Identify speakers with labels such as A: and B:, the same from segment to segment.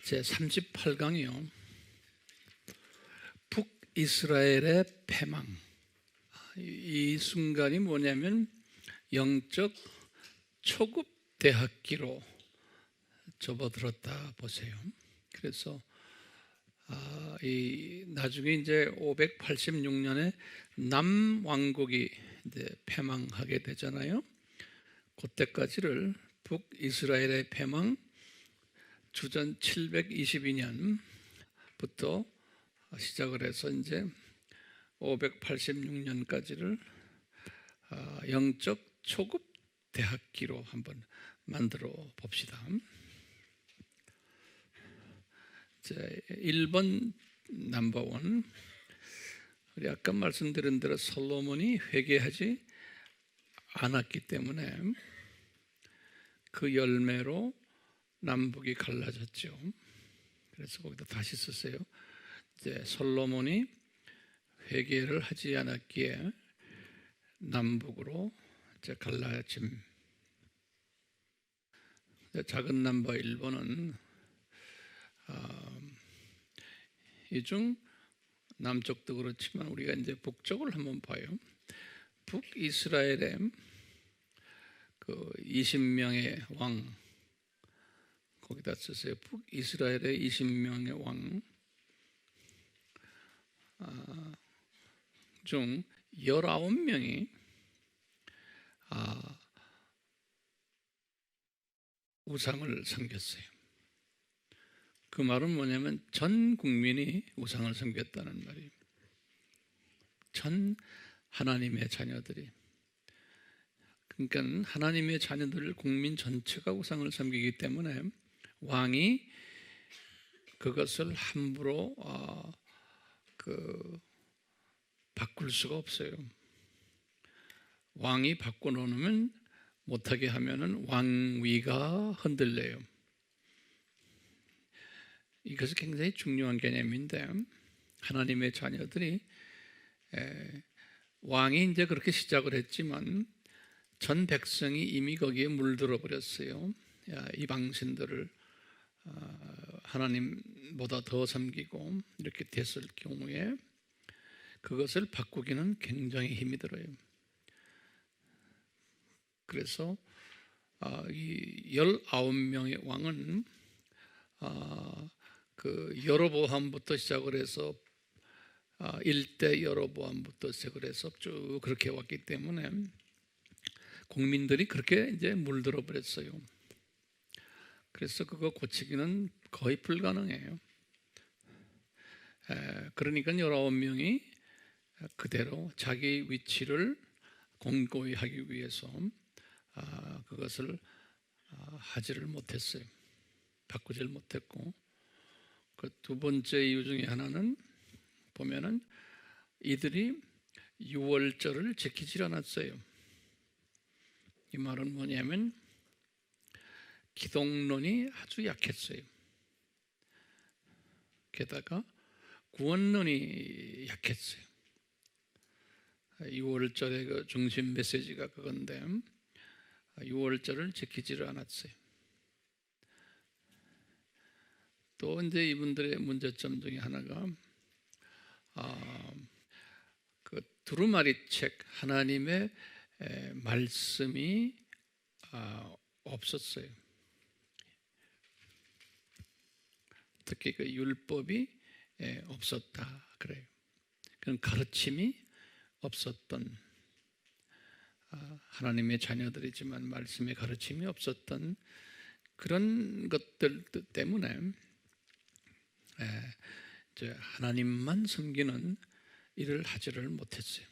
A: 제38강이요. 북이스라엘의 패망. 이 순간이 뭐냐면 영적 초급 대학기로 접어들었다 보세요. 그래서 나중에 이제 586년에 남왕국이 이제 패망하게 되잖아요. 그때까지를 북이스라엘의 패망 주전 722년부터 시작을 해서 이제 586년까지를 영적 초급 대학기로 한번 만들어 봅시다. 1번 넘버원, 우리 아까 말씀드린 대로 솔로몬이 회개하지 않았기 때문에 그 열매로 남북이 갈라졌죠. 그래서 거기다 다시 쓰세요. 이제 솔로몬이 회개를 하지 않았기에 남북으로 이제 갈라짐. 작은 넘버 1번은 이 중 남쪽도 그렇지만 우리가 이제 북쪽을 한번 봐요. 북이스라엘의 그 20명의 왕, 거기다 쓰세요. 북이스라엘의 20명의 왕 중 19명이 우상을 섬겼어요. 그 말은 뭐냐면 전 국민이 우상을 섬겼다는 말이에요. 전 하나님의 자녀들이. 그러니까 하나님의 자녀들 국민 전체가 우상을 섬기기 때문에 왕이 그것을 함부로 바꿀 수가 없어요. 왕이 바꿔놓으면 못하게 하면은 왕위가 흔들려요. 이것이 굉장히 중요한 개념인데, 하나님의 자녀들이 왕이 이제 그렇게 시작을 했지만 전 백성이 이미 거기에 물들어 버렸어요. 이방신들을 하나님보다 더 섬기고 이렇게 됐을 경우에 그것을 바꾸기는 굉장히 힘이 들어요. 그래서 이 19명의 왕은 그 여로보암부터 시작을 해서 1대 여로보암부터 시작을 해서 쭉 그렇게 왔기 때문에 국민들이 그렇게 이제 물들어 버렸어요. 그래서 그거 고치기는 거의 불가능해요. 그러니까 19명이 그대로 자기 위치를 공고히 하기 위해서 그것을 하지를 못했어요. 바꾸질 못했고, 그 두 번째 이유 중에 하나는 보면은 이들이 유월절을 지키질 않았어요. 이 말은 뭐냐면 기독론이 아주 약했어요. 게다가 구원론이 약했어요. 유월절의 그 중심 메시지가 그건데 유월절을 지키지를 않았어요. 또 이제 이분들의 문제점 중에 하나가 그 두루마리 책, 하나님의 말씀이 없었어요. 특히 그 율법이 없었다 그래요. 그런 가르침이 없었던, 하나님의 자녀들이지만 말씀의 가르침이 없었던 그런 것들 때문에 이제 하나님만 섬기는 일을 하지를 못했어요.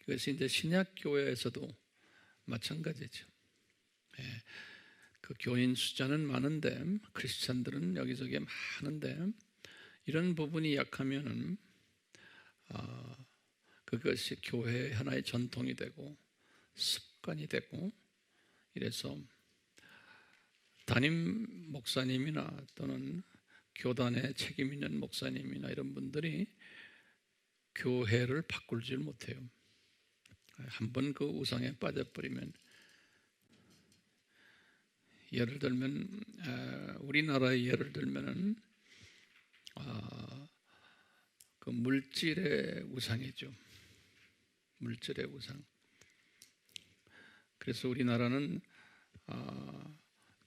A: 그것이 이제 신약교회에서도 마찬가지죠. 그 교인 숫자는 많은데 크리스찬들은 여기저기 많은데 이런 부분이 약하면은 그것이 교회의 하나의 전통이 되고 습관이 되고 이래서 담임 목사님이나 또는 교단에 책임 있는 목사님이나 이런 분들이 교회를 바꾸질 못해요. 한번 그 우상에 빠져버리면 예를 들면 우리나라의 예를 들면은 그 물질의 우상이죠. 물질의 우상. 그래서 우리나라는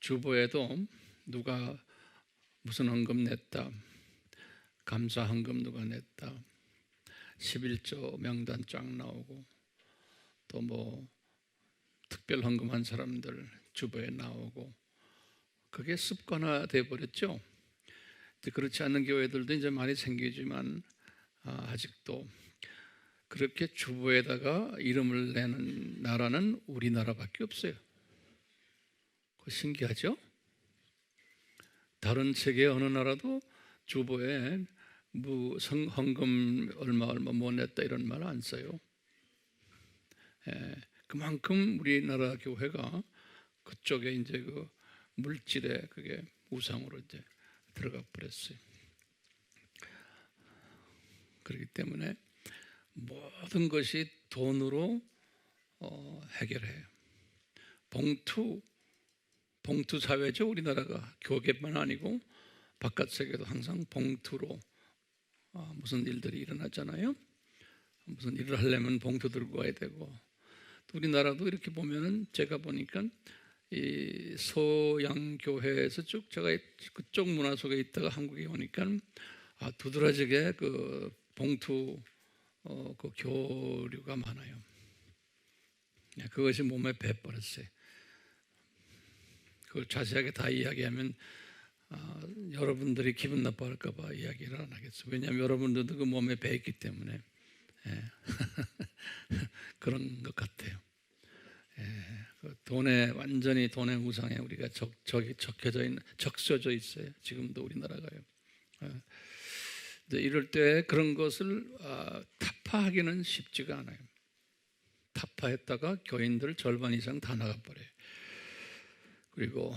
A: 주보에도 누가 무슨 헌금 냈다, 감사 헌금 누가 냈다, 11조 명단 쫙 나오고, 또 뭐 특별 헌금한 사람들 주보에 나오고, 그게 습관화돼 버렸죠. 그렇지 않는 교회들도 이제 많이 생기지만 아직도 그렇게 주보에다가 이름을 내는 나라는 우리나라밖에 없어요. 그거 신기하죠? 다른 세계 어느 나라도 주보에 헌금 얼마 못 냈다 이런 말 안 써요. 그만큼 우리나라 교회가 그쪽에 이제 그 물질의 그게 우상으로 이제 들어가 버렸어요. 그렇기 때문에 모든 것이 돈으로 해결해요. 봉투 사회죠. 우리나라가 교계만 아니고 바깥 세계도 항상 봉투로 무슨 일들이 일어나잖아요. 무슨 일을 하려면 봉투 들고 와야 되고, 또 우리나라도 이렇게 보면은 제가 보니까 이 서양 교회에서 쭉 제가 그쪽 문화 속에 있다가 한국에 오니까 두드러지게 그 봉투 그 교류가 많아요. 그것이 몸에 배버렸어요. 그걸 자세하게 다 이야기하면 여러분들이 기분 나빠할까 봐 이야기를 안 하겠어요. 왜냐하면 여러분들도 그 몸에 배있기 때문에 그런 것 같아요. 돈에 완전히 돈의 우상에 우리가 적셔져 있어요. 지금도 우리나라가요. 이럴 때 그런 것을 타파하기는 쉽지가 않아요. 타파했다가 교인들 절반 이상 다 나가버려요. 그리고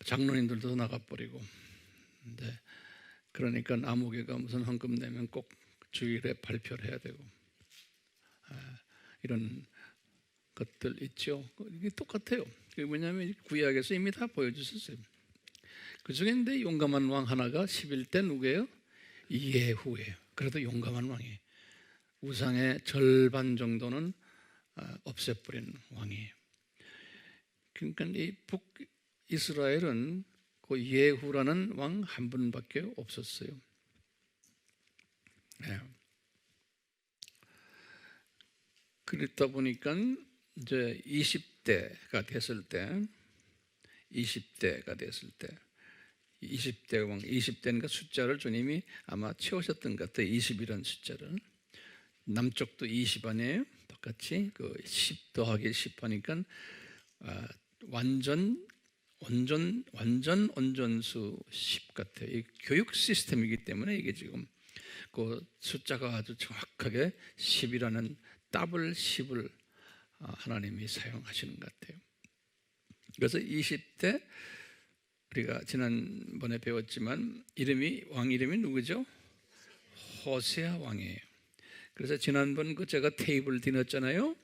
A: 장로님들도 나가버리고. 근데 그러니까 아무개가 무슨 헌금 내면 꼭 주일에 발표를 해야 되고 이런 것들 있죠. 이게 똑같아요. 그게 뭐냐면 구약에서 이미 다 보여주셨어요. 그 중에 근데 용감한 왕 하나가 11대 누구예요? 예후예요. 그래도 용감한 왕이에요. 우상의 절반 정도는 없애버린 왕이에요. 그러니까 이 북이스라엘은 그 예후라는 왕 한 분밖에 없었어요. 그랬다 보니까 이제 20대가 됐을 때 20대 왕, 20대니까 숫자를 주님이 아마 채우셨던 것 같아요. 20이라는 숫자를. 남쪽도 20 아니에요? 똑같이 그 10 더하기 10 하니까 완전 온전수 10 같아요. 이 교육 시스템이기 때문에 이게 지금 그 숫자가 아주 정확하게 10이라는 더블 10을 하나님이 사용하시는 것 같아요. 그래서 20대 우리가 지난번에 배웠지만 왕 이름이 누구죠? 호세아 왕이에요. 그래서 지난번 그 제가 테이블 디너잖아요.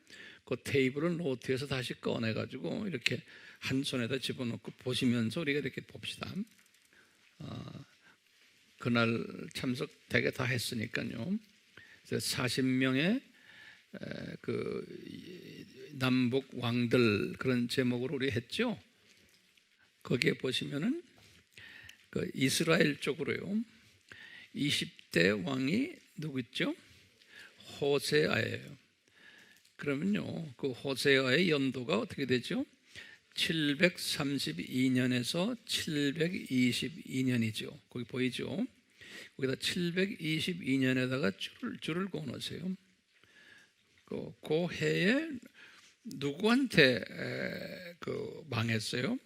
A: 그 테이블을 노트에서 다시 꺼내가지고 이렇게 한 손에다 집어넣고 보시면서 우리가 이렇게 봅시다. 그날 참석 대개 다 했으니까요. 40명의 그 남북 왕들 그런 제목으로 우리 했죠. 거기에 보시면은 그 이스라엘 쪽으로요. 20대 왕이 누구죠? 호세아예요. 그러면요, 그 호세아의 연도가 어떻게 되죠? 732년에서 722년이죠. 거기 보이죠? 거기다 722년에다가 줄을 그어놓으세요. 그 해에 누구한테 그 망했어요?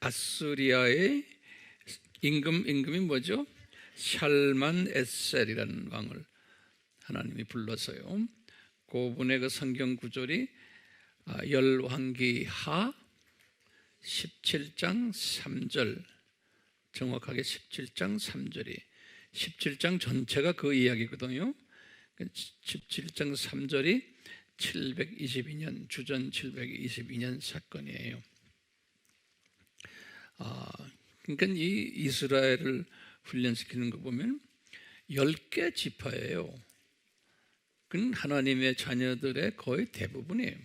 A: 아스리아의 임금이 뭐죠? 샬만에셀이라는 왕을 하나님이 불러서요. 그분의 그 성경 구절이 열왕기하 17장 3절, 정확하게 17장 3절이 17장 전체가 그 이야기거든요. 17장 3절이 722년 주전 722년 사건이에요. 아, 그러니까 이 이스라엘을 훈련시키는 거 보면 10개 지파예요. 그건 하나님의 자녀들의 거의 대부분이에요.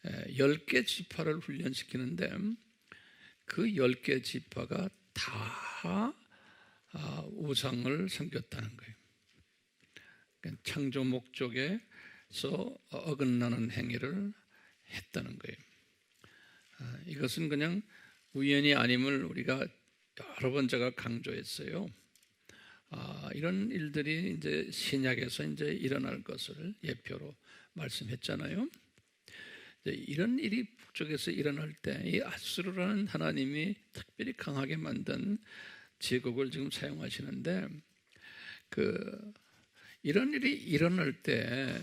A: 10개 지파를 훈련시키는데 그 10개 지파가 다 우상을 섬겼다는 거예요. 그러니까 창조 목적에서 어긋나는 행위를 했다는 거예요. 이것은 그냥 우연이 아님을 우리가 여러 번 제가 강조했어요. 이런 일들이 이제 신약에서 이제 일어날 것을 예표로 말씀했잖아요. 이런 일이 북쪽에서 일어날 때 이 아수르라는 하나님이 특별히 강하게 만든 제국을 지금 사용하시는데 이런 일이 일어날 때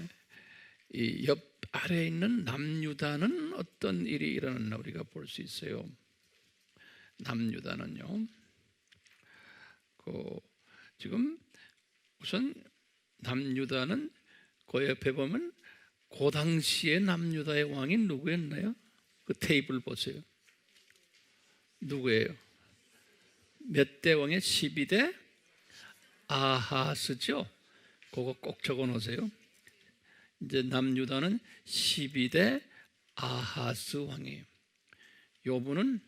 A: 이 옆 아래에 있는 남유다는 어떤 일이 일어났나 우리가 볼 수 있어요. 남유다는요. 지금 우선 남유다는 그 옆에 보면 그 당시에 남유다의 왕이 누구였나요? 그 테이블 보세요. 누구예요? 몇 대 왕의 12대 아하스죠. 그거 꼭 적어 놓으세요. 이제 남유다는 12대 아하스 왕이에요. 요분은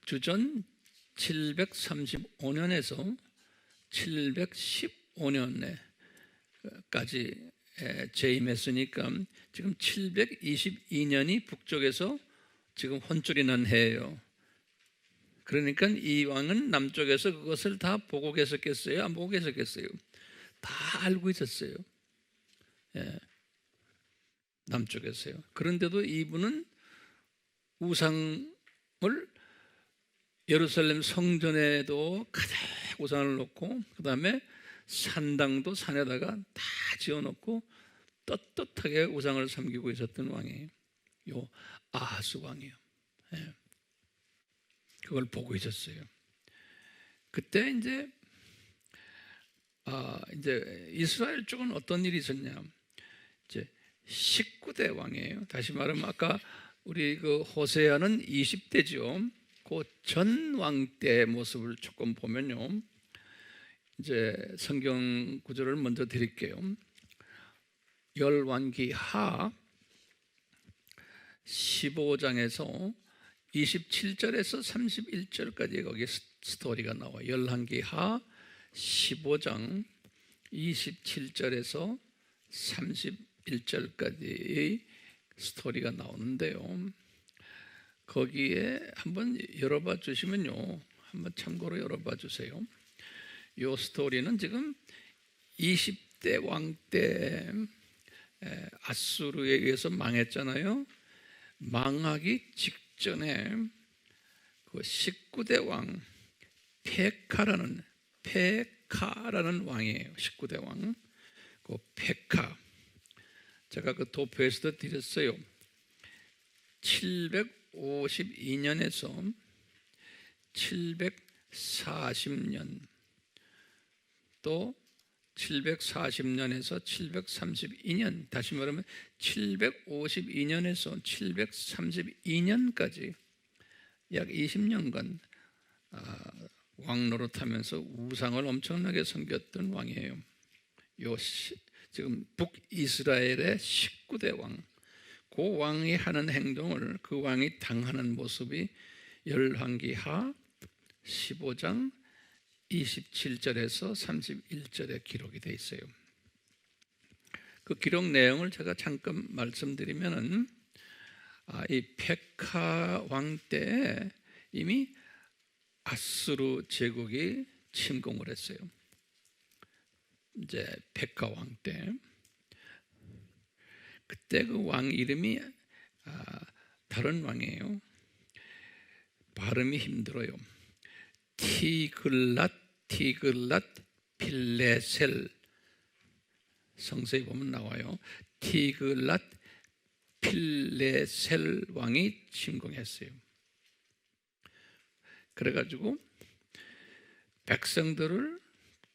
A: 주전 735년에서 715년에까지 재임했으니까 지금 722년이 북쪽에서 지금 혼쭐이 난 해예요. 그러니까 이 왕은 남쪽에서 그것을 다 보고 계셨겠어요? 안 보고 계셨겠어요? 다 알고 있었어요. 남쪽에서요. 그런데도 이분은 우상을 예루살렘 성전에도 가득 우상을 놓고 그 다음에 산당도 산에다가 다 지어놓고 떳떳하게 우상을 섬기고 있었던 왕이에요. 요 아하스 왕이에요. 그걸 보고 있었어요. 그때 이제 이스라엘 쪽은 어떤 일이 있었냐? 이제 19대 왕이에요. 다시 말하면 아까 우리 그 호세아는 20대죠. 그 전 왕 때의 모습을 조금 보면요. 이제 성경 구절을 먼저 드릴게요. 열왕기하 15장에서 27절에서 31절까지 거기 스토리가 나와요. 열왕기하 15장 27절에서 31절까지 스토리가 나오는데요. 거기에 한번 열어봐 주시면요. 한번 참고로 열어봐 주세요. 이 스토리는 지금 20대 왕 때 아수르에 의해서 망했잖아요. 망하기 직전에 그 19대 왕 페카라는 왕이에요. 19대 왕. 그 페카. 제가 그 도표에서도 드렸어요. 752년에서 740년 또 740년에서 732년 다시 말하면 752년에서 732년까지 약 20년간 왕 노릇하면서 우상을 엄청나게 섬겼던 왕이에요. 지금 북이스라엘의 19대 왕, 그 왕이 하는 행동을 그 왕이 당하는 모습이 열왕기하 15장 27절에서 31절에 기록이 되어 있어요. 그 기록 내용을 제가 잠깐 말씀드리면은 이 페카 왕 때 이미 아수르 제국이 침공을 했어요. 이제 페카 왕 때 그때 그 왕 이름이 다른 왕이에요. 발음이 힘들어요. 티글랏 필레셀 성서에 보면 나와요. 티글랏 필레셀 왕이 침공했어요. 그래가지고 백성들을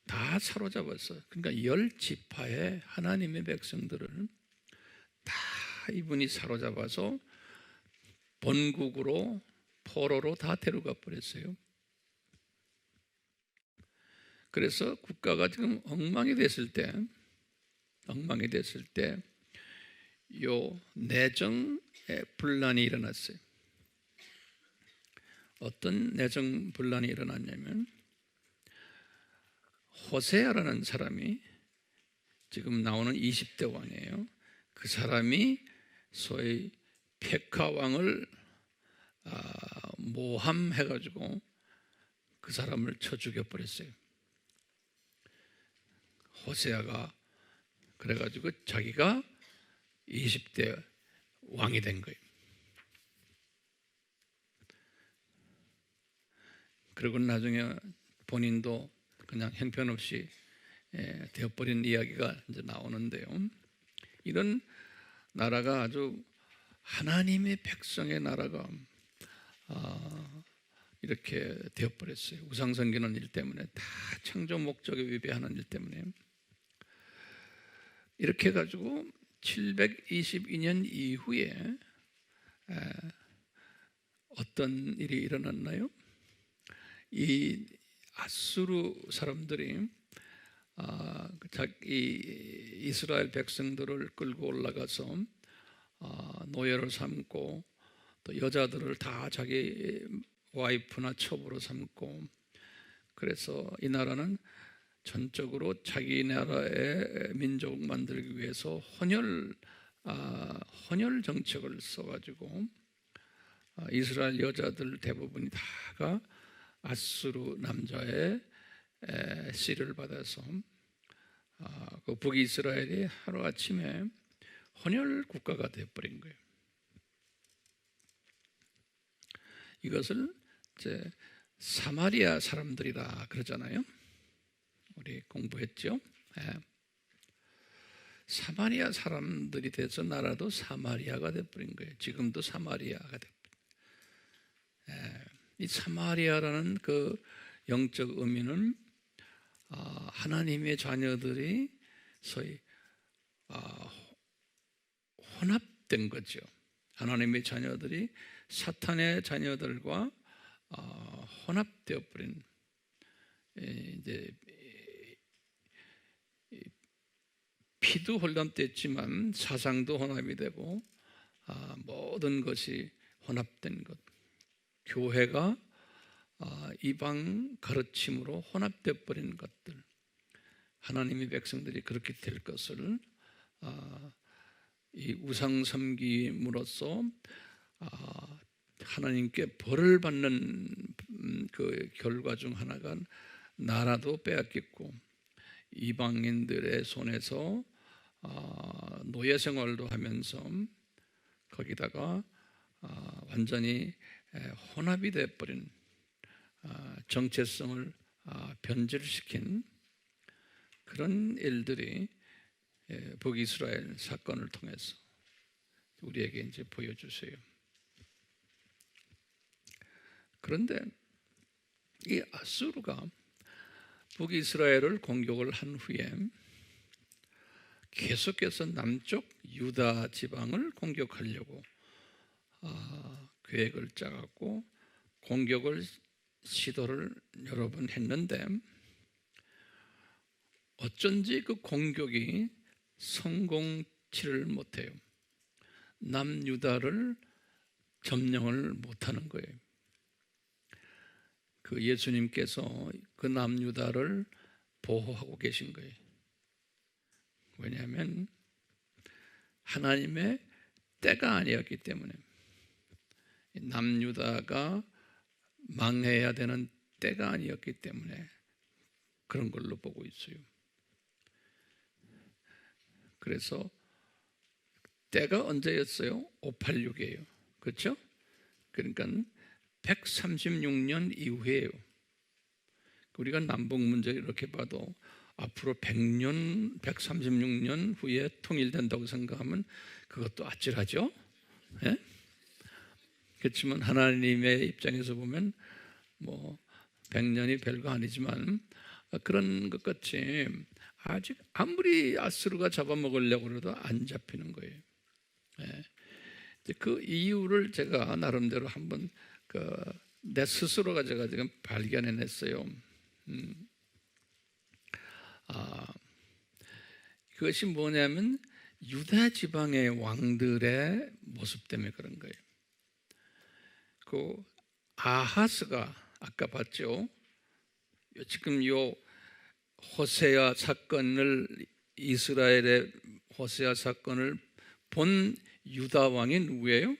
A: 다 사로잡았어요. 그러니까 10지파의 하나님의 백성들을 다 이분이 사로잡아서 본국으로 포로로 다 데려가 버렸어요. 그래서 국가가 지금 엉망이 됐을 때 요 내정의 분란이 일어났어요. 어떤 내정 분란이 일어났냐면 호세아라는 사람이 지금 나오는 20대 왕이에요. 그 사람이 소위 페카 왕을 모함해가지고 그 사람을 쳐 죽여버렸어요. 호세아가 그래가지고 자기가 20대 왕이 된 거예요. 그리고 나중에 본인도 그냥 형편없이 되어버린 이야기가 이제 나오는데요. 이런 나라가 아주 하나님의 백성의 나라가 이렇게 되어버렸어요. 우상섬기는 일 때문에, 다 창조 목적에 위배하는 일 때문에. 이렇게 해가지고 722년 이후에 어떤 일이 일어났나요? 이 아수르 사람들이 이 이스라엘 백성들을 끌고 올라가서 노예로 삼고, 또 여자들을 다 자기 와이프나 첩으로 삼고, 그래서 이 나라는 전적으로 자기 나라의 민족 만들기 위해서 혼혈 정책을 써가지고 이스라엘 여자들 대부분이 다가 아수르 남자의 씨를 받아서 그 북이스라엘이 하루아침에 혼혈 국가가 되어버린 거예요. 이것을 이제 사마리아 사람들이라 그러잖아요. 우리 공부했죠. 사마리아 사람들이 돼서 나라도 사마리아가 되어버린 거예요. 지금도 사마리아가 되어버린 거예요. 이 사마리아라는 그 영적 의미는 하나님의 자녀들이 소위 혼합된 거죠. 하나님의 자녀들이 사탄의 자녀들과 혼합되어 버린, 이제 피도 혼합됐지만 사상도 혼합이 되고 모든 것이 혼합된 것. 교회가 이방 가르침으로 혼합되어 버린 것들, 하나님의 백성들이 그렇게 될 것을 이 우상 섬김으로써 하나님께 벌을 받는 그 결과 중 하나가 나라도 빼앗겼고, 이방인들의 손에서 노예 생활도 하면서 거기다가 완전히 혼합이 되어버린, 정체성을 변질시킨 그런 일들이 북이스라엘 사건을 통해서 우리에게 이제 보여주세요. 그런데 이 아수르가 북이스라엘을 공격을 한 후에 계속해서 남쪽 유다 지방을 공격하려고 계획을 짜갖고 공격을 시도를 여러 번 했는데 어쩐지 그 공격이 성공치를 못해요. 남유다를 점령을 못하는 거예요. 그 예수님께서 그 남유다를 보호하고 계신 거예요. 왜냐하면 하나님의 때가 아니었기 때문에, 남유다가 망해야 되는 때가 아니었기 때문에 그런 걸로 보고 있어요. 그래서 때가 언제였어요? 586이에요. 그렇죠? 그러니까 136년 이후에요. 우리가 남북 문제 이렇게 봐도 앞으로 100년, 136년 후에 통일된다고 생각하면 그것도 아찔하죠? 예? 그렇지만 하나님의 입장에서 보면 뭐 100년이 별거 아니지만 그런 것 같이 아직 아무리 아수르가 잡아먹으려고 해도 안 잡히는 거예요. 예. 그 이유를 제가 나름대로 한번 내 스스로가 제가 지금 발견해냈어요. 그것이 뭐냐면 유다 지방의 왕들의 모습 때문에 그런 거예요. 그 아하스가 아까 봤죠. 지금 요 호세아 사건을, 이스라엘의 호세아 사건을 본 유다 왕이 누구예요?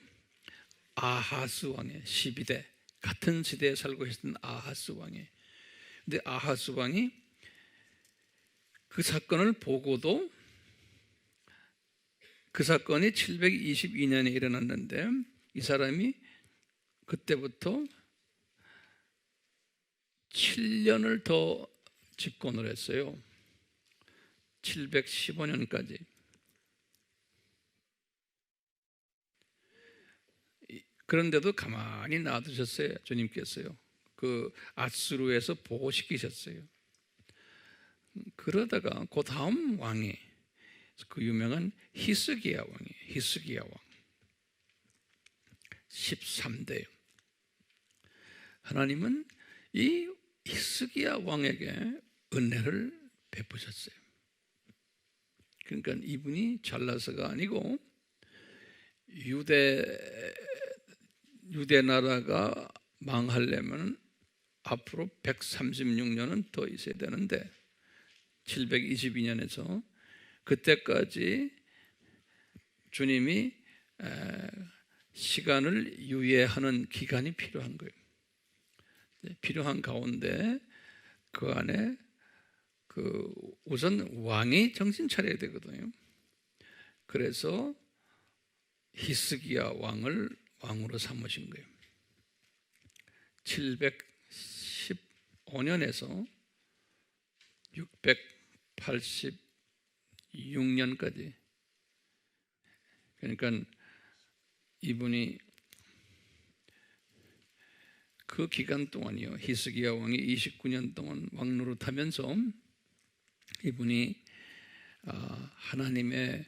A: 아하스 왕이에요. 12대 같은 시대에 살고 있었던 아하스 왕이에요. 근데 아하스 왕이 그 사건을 보고도, 그 사건이 722년에 일어났는데 이 사람이 그때부터 7년을 더 집권을 했어요. 715년까지. 그런데도 가만히 놔두셨어요. 주님께서요. 그 아수르에서 보호시키셨어요. 그러다가 그 다음 왕이 그 유명한 히스기야 왕이에요. 히스기야 왕 13대. 하나님은 이 히스기야 왕에게 은혜를 베푸셨어요. 그러니까 이분이 잘나서가 아니고 유대 나라가 망하려면 앞으로 136년은 더 있어야 되는데 722년에서 그때까지 주님이 시간을 유예하는 기간이 필요한 거예요. 필요한 가운데 그 안에 우선 왕이 정신 차려야 되거든요. 그래서 히스기야 왕을 왕으로 삼으신 거예요. 715년에서 686년까지. 그러니까 이분이 그 기간 동안이요, 히스기야 왕이 29년 동안 왕 노릇하면서 이분이 하나님의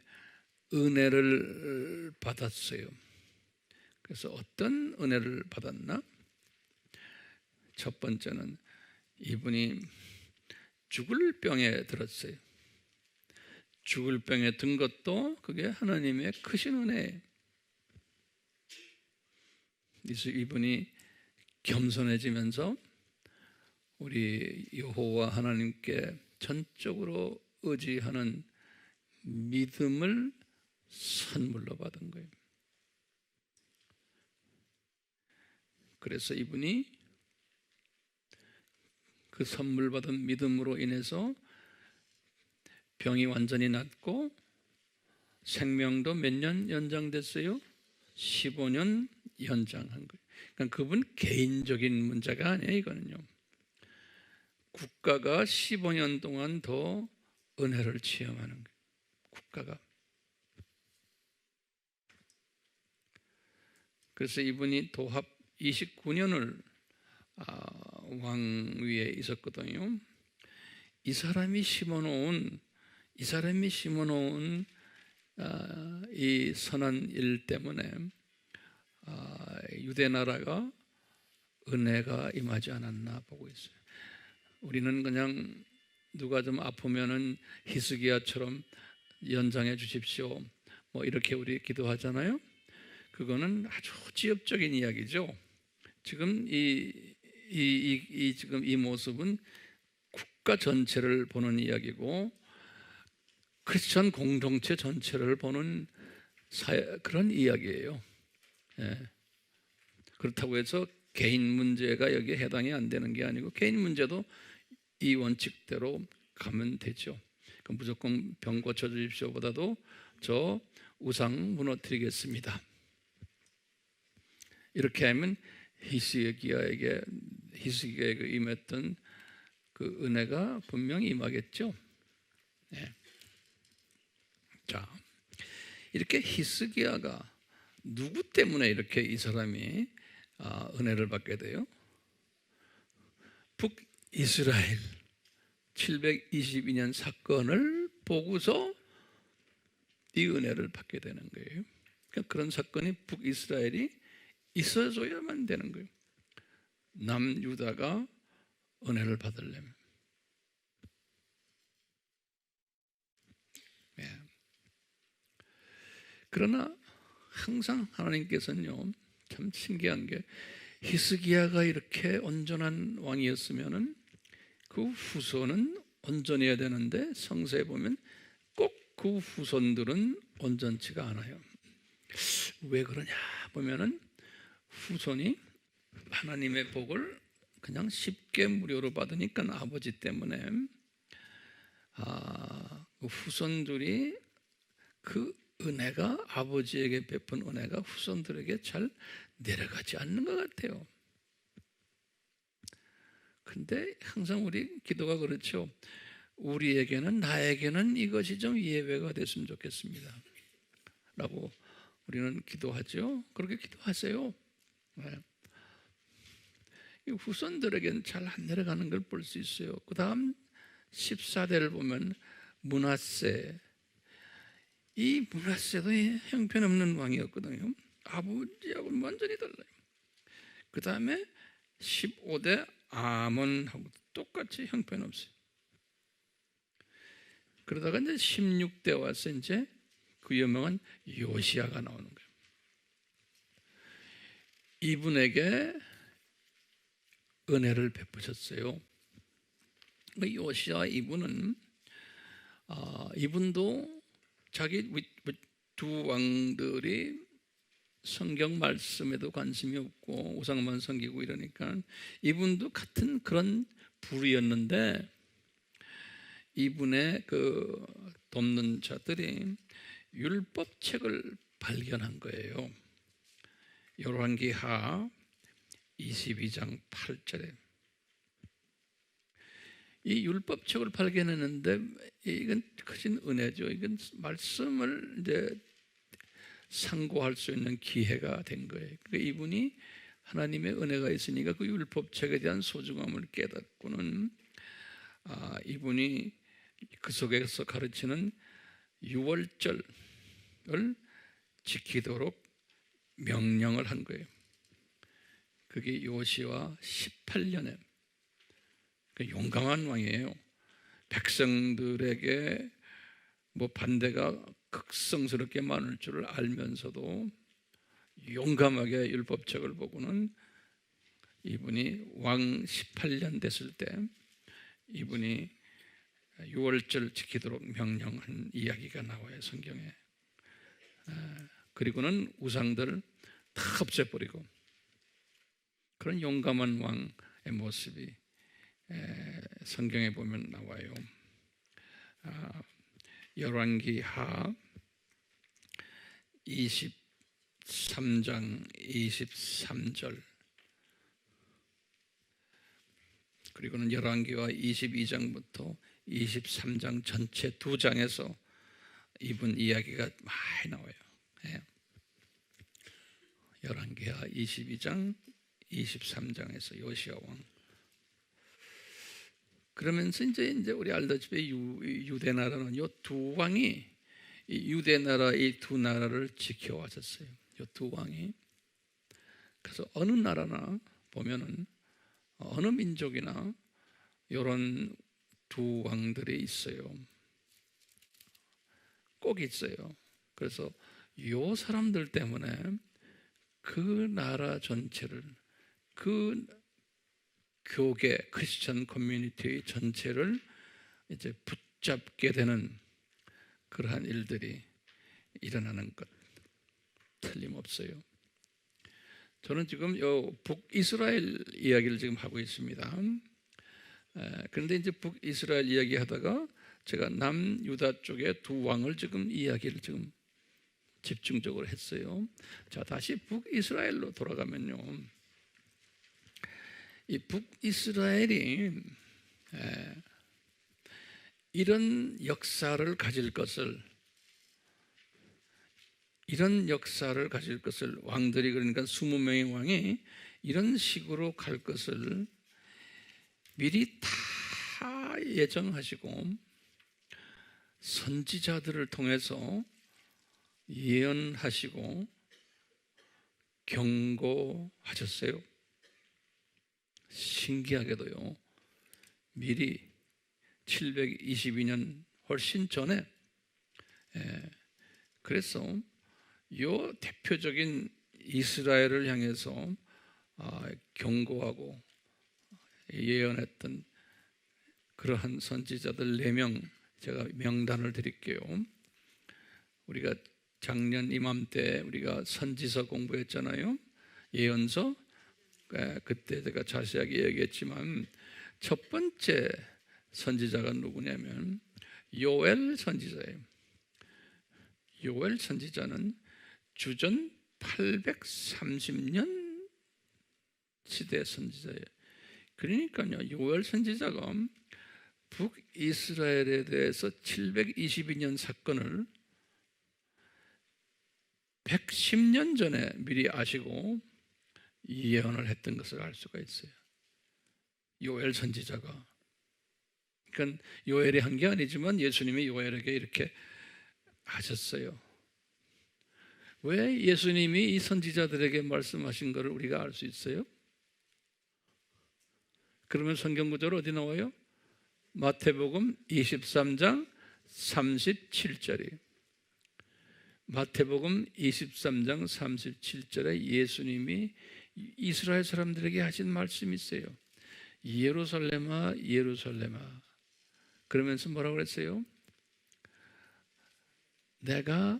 A: 은혜를 받았어요. 그래서 어떤 은혜를 받았나? 첫 번째는 이분이 죽을 병에 들었어요. 죽을 병에 든 것도 그게 하나님의 크신 은혜예요. 그래서 이분이 겸손해지면서 우리 여호와 하나님께 전적으로 의지하는 믿음을 선물로 받은 거예요. 그래서 이분이 그 선물 받은 믿음으로 인해서 병이 완전히 낫고 생명도 몇 년 연장됐어요? 15년 연장한 거예요. 그러니까 그분 개인적인 문제가 아니에요. 이거는요, 국가가 15년 동안 더 은혜를 체험하는 거예요. 국가가. 그래서 이분이 도합 29년을 왕위에 있었거든요. 이 사람이 심어놓은 이 선한 일 때문에 유대 나라가 은혜가 임하지 않았나 보고 있어요. 우리는 그냥 누가 좀 아프면은 히스기야처럼 연장해 주십시오, 뭐 이렇게 우리 기도하잖아요. 그거는 아주 지엽적인 이야기죠. 지금 지금 이 모습은 국가 전체를 보는 이야기고 크리스천 공동체 전체를 보는 그런 이야기예요. 예. 그렇다고 해서 개인 문제가 여기에 해당이 안 되는 게 아니고 개인 문제도 이 원칙대로 가면 되죠. 그럼 무조건 병 고쳐주십시오 보다도 저 우상 무너뜨리겠습니다, 이렇게 하면 히스기야에게 임했던 그 은혜가 분명히 임하겠죠. 네. 자, 이렇게 히스기야가 누구 때문에 이렇게 이 사람이 은혜를 받게 돼요? 북이스라엘 722년 사건을 보고서 이 은혜를 받게 되는 거예요. 그러니까 그런 사건이 북이스라엘이 있어줘야만 되는 거예요. 남유다가 은혜를 받으려면. 예. 그러나 항상 하나님께서는요, 참 신기한 게 히스기야가 이렇게 온전한 왕이었으면은 그 후손은 온전해야 되는데 성서에 보면 꼭 그 후손들은 온전치가 않아요. 왜 그러냐 보면은 후손이 하나님의 복을 그냥 쉽게 무료로 받으니까 아버지 때문에 그 후손들이 그 은혜가 아버지에게 베푼 은혜가 후손들에게 잘 내려가지 않는 것 같아요. 근데 항상 우리 기도가 그렇죠. 우리에게는 나에게는 이것이 좀 예외가 됐으면 좋겠습니다 라고 우리는 기도하죠. 그렇게 기도하세요. 네. 후손들에게는 잘 안 내려가는 걸 볼 수 있어요. 그 다음 14대를 보면 므낫세, 이 므낫세도 형편없는 왕이었거든요. 아버지하고 완전히 달라요. 그 다음에 15대 아몬하고 똑같이 형편없어요. 그러다가 이제 16대 와서 이제 그 유명한 요시야가 나오는 거예요. 이분에게 은혜를 베푸셨어요. 요시야 이분은 이분도 자기 두 왕들이 성경 말씀에도 관심이 없고 우상만 섬기고 이러니까 이분도 같은 그런 부류였는데 이분의 그 돕는 자들이 율법책을 발견한 거예요. 열왕기하 22장 8절에 이 율법책을 발견했는데 이건 크신 은혜죠. 이건 말씀을 이제 상고할 수 있는 기회가 된 거예요. 그러니까 이분이 하나님의 은혜가 있으니까 그 율법책에 대한 소중함을 깨닫고는 이분이 그 속에서 가르치는 유월절을 지키도록 명령을 한 거예요. 그게 요시야 18년에 용감한 왕이에요. 백성들에게 반대가 극성스럽게 많을 줄을 알면서도 용감하게 율법책을 보고는 이분이 왕 18년 됐을 때 이분이 유월절 지키도록 명령한 이야기가 나와요, 성경에. 그리고는 우상들 다 없애버리고 그런 용감한 왕의 모습이 성경에 보면 나와요. 열왕기하 23장 23절 그리고는 열왕기하 22장부터 23장 전체 두 장에서 이분 이야기가 많이 나와요. 열왕기하 22장 23장에서 요시야 왕. 그러면서 이제 우리 알다시피 유대 나라는 이 두 왕이 유대 나라 이 두 나라를 지켜왔었어요. 이 두 왕이. 그래서 어느 나라나 보면은 어느 민족이나 이런 두 왕들이 있어요. 꼭 있어요. 그래서 이 사람들 때문에 그 나라 전체를 그 교계 크리스천 커뮤니티 전체를 이제 붙잡게 되는 그러한 일들이 일어나는 것 틀림없어요. 저는 지금 이 북이스라엘 이야기를 지금 하고 있습니다. 그런데 이제 북이스라엘 이야기하다가 제가 남유다 쪽의 두 왕을 지금 이야기를 지금 집중적으로 했어요. 자, 다시 북이스라엘로 돌아가면요, 이 북이스라엘이 이런 역사를 가질 것을 왕들이, 그러니까 20명의 왕이 이런 식으로 갈 것을 미리 다 예정하시고 선지자들을 통해서 예언하시고 경고하셨어요. 신기하게도요, 미리 722년 훨씬 전에. 그래서 요 대표적인 이스라엘을 향해서 경고하고 예언했던 그러한 선지자들 4명 제가 명단을 드릴게요. 우리가 작년 이맘때 우리가 선지서 공부했잖아요. 예언서. 그때 제가 자세하게 얘기했지만 첫 번째 선지자가 누구냐면 요엘 선지자예요. 요엘 선지자는 주전 830년 시대 선지자예요. 그러니까요, 요엘 선지자가 북이스라엘에 대해서 722년 사건을 110년 전에 미리 아시고 예언을 했던 것을 알 수가 있어요. 요엘 선지자가. 그러니까 요엘이 한 게 아니지만 예수님이 요엘에게 이렇게 하셨어요. 왜 예수님이 이 선지자들에게 말씀하신 것을 우리가 알 수 있어요? 그러면 성경 구절 어디 나와요? 마태복음 23장 37절이. 마태복음 23장 37절에 예수님이 이스라엘 사람들에게 하신 말씀이 있어요. 예루살렘아 예루살렘아. 그러면서 뭐라고 그랬어요? 내가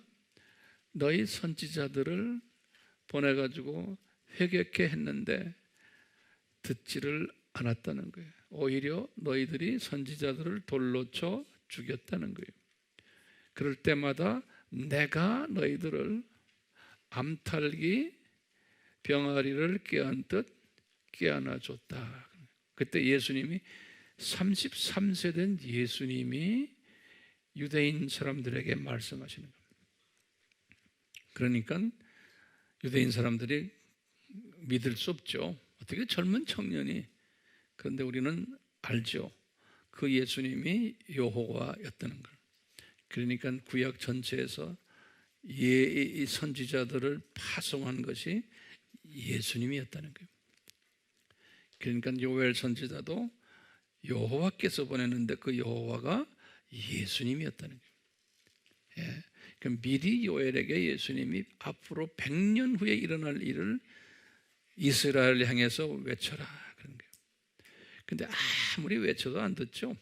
A: 너희 선지자들을 보내가지고 회개케 했는데 듣지를 않았다는 거예요. 오히려 너희들이 선지자들을 돌로 쳐 죽였다는 거예요. 그럴 때마다 내가 너희들을 암탈기 병아리를 깨안듯 깨안아줬다. 그때 예수님이 33세 된 예수님이 유대인 사람들에게 말씀하시는 겁니다. 그러니까 유대인 사람들이 믿을 수 없죠. 어떻게 젊은 청년이. 그런데 우리는 알죠. 그 예수님이 여호와였다는 걸. 그러니까 구약 전체에서 이 선지자들을 파송한 것이 예수님이었다는 거예요. 그러니까 요엘 선지자도 여호와께서 보냈는데 그 여호와가 예수님이었다는 거예요. 그러니까 미리 요엘에게 예수님이 앞으로 100년 후에 일어날 일을 이스라엘을 향해서 외쳐라 그런 거예요. 근데 아무리 외쳐도 안 듣죠.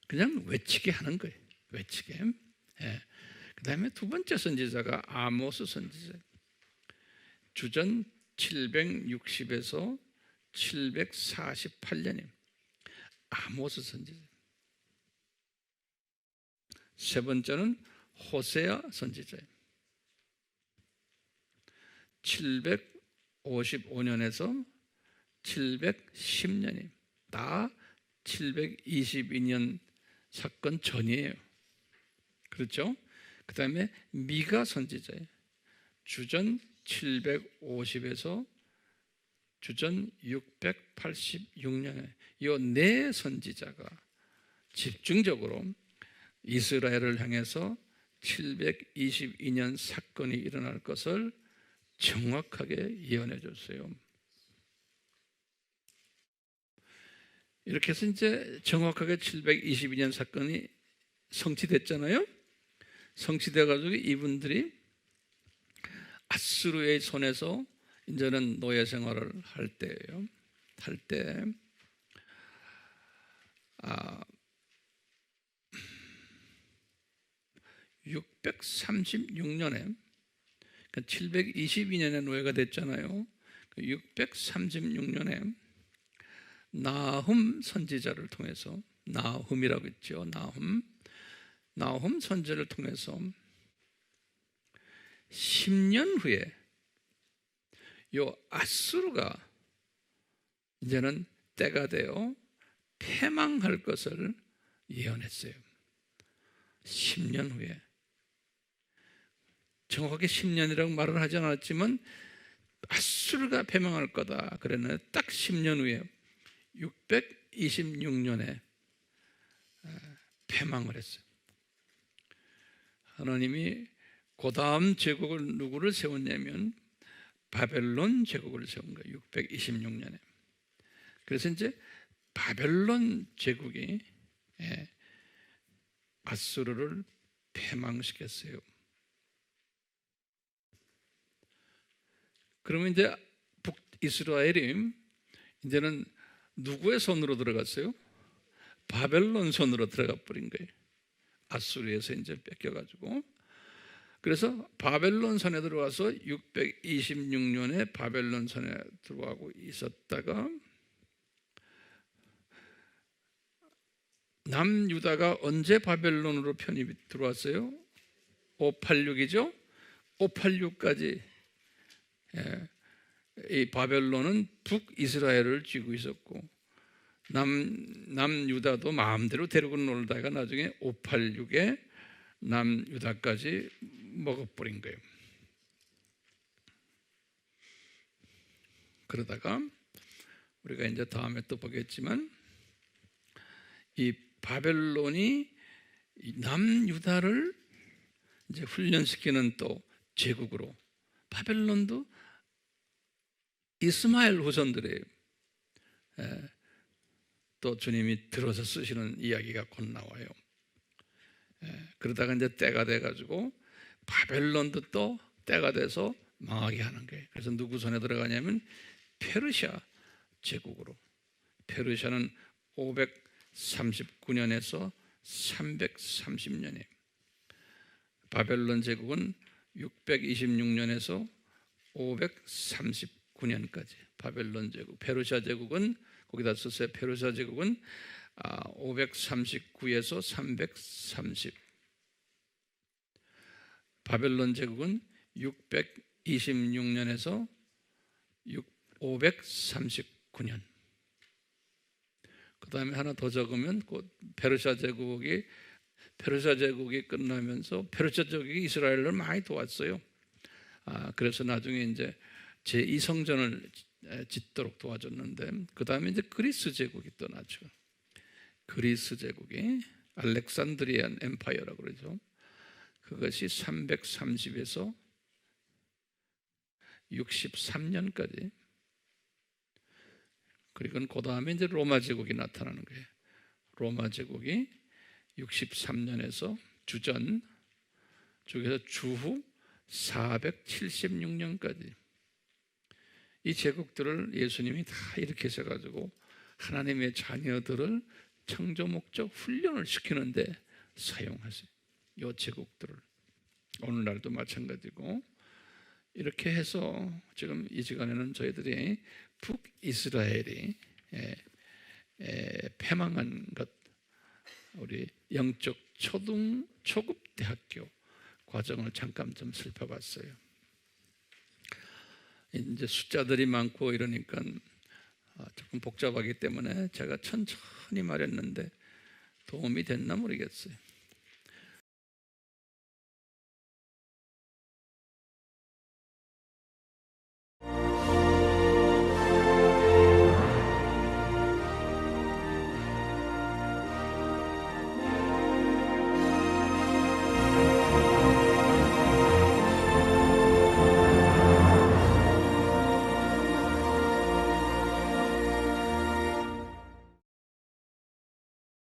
A: 그냥 외치게 하는 거예요. 외치게. 그 다음에 두 번째 선지자가 아모스 선지자. 주전 760에서 748년입니다. 아모스 선지자. 세 번째는 호세아 선지자예요. 755년에서 710년이 다 722년 사건 전이에요. 그렇죠? 그 다음에 미가 선지자예요. 주전 750에서 주전 686년에 이 네 선지자가 집중적으로 이스라엘을 향해서 722년 사건이 일어날 것을 정확하게 예언해 줬어요. 이렇게 해서 이제 정확하게 722년 사건이 성취됐잖아요. 성취돼가지고 이분들이 아수르의 손에서 이제는 노예 생활을 할 때예요. 할 때 636년에 722년에 노예가 됐잖아요. 636년에 나훔 선지자를 통해서, 나훔이라고 있죠. 나훔 선지자를 통해서 10년 후에 요 아수르가 이제는 때가 되어 패망할 것을 예언했어요. 10년 후에. 정확하게 10년이라고 말은 하지 않았지만 아수르가 패망할 거다 그랬는데 딱 10년 후에 626년에 패망을 했어요. 하나님이 그 다음 제국을 누구를 세웠냐면 바벨론 제국을 세운 거예요. 626년에. 그래서 이제 바벨론 제국이 아수르를 패망시켰어요. 그러면 이제 북이스라엘이 이제는 누구의 손으로 들어갔어요? 바벨론 손으로 들어가 버린 거예요. 아수르에서 이제 뺏겨가지고. 그래서 바벨론 손에 들어와서 626년에 바벨론 손에 들어가고 있었다가 남유다가 언제 바벨론으로 편입이 들어왔어요? 586이죠? 586까지 이 바벨론은 북이스라엘을 쥐고 있었고 남유다도 마음대로 데리고 놀다가 나중에 586에 남유다까지 먹어버린 거예요. 그러다가 우리가 이제 다음에 또 보겠지만 이 바벨론이 남유다를 이제 훈련시키는 또 제국으로, 바벨론도 이스마엘 후손들이에요. 또 주님이 들어서 쓰시는 이야기가 곧 나와요. 그러다가 이제 때가 돼가지고 바벨론도 또 때가 돼서 망하게 하는 거예요. 그래서 누구 손에 들어가냐면 페르시아 제국으로. 페르시아는 539년에서 330년에, 바벨론 제국은 626년에서 539년까지. 바벨론 제국, 페르시아 제국은 거기다 썼어요. 페르시아 제국은 539에서 330. 바벨론 제국은 626년에서 539년. 그 다음에 하나 더 적으면 페르시아 제국이 끝나면서 페르시아 제국이 이스라엘을 많이 도왔어요. 그래서 나중에 이제 제2성전을 짓도록 도와줬는데, 그 다음에 이제 그리스 제국이 떠나죠. 그리스 제국이 알렉산드리안 엠파이어라고 그러죠. 그것이 330에서 63년까지. 그리고 그 다음에 이제 로마 제국이 나타나는 거예요. 로마 제국이 63년에서 주전, 중에서 주후 476년까지. 이 제국들을 예수님이 다 일으키셔가지고 하나님의 자녀들을 창조 목적 훈련을 시키는데 사용하세요. 이 제국들을. 오늘날도 마찬가지고. 이렇게 해서 지금 이 시간에는 저희들이 북이스라엘이 패망한 것, 우리 영적 초급 대학교 과정을 잠깐 좀 살펴봤어요. 이제 숫자들이 많고 이러니까 조금 복잡하기 때문에 제가 천천히 말했는데 도움이 됐나 모르겠어요.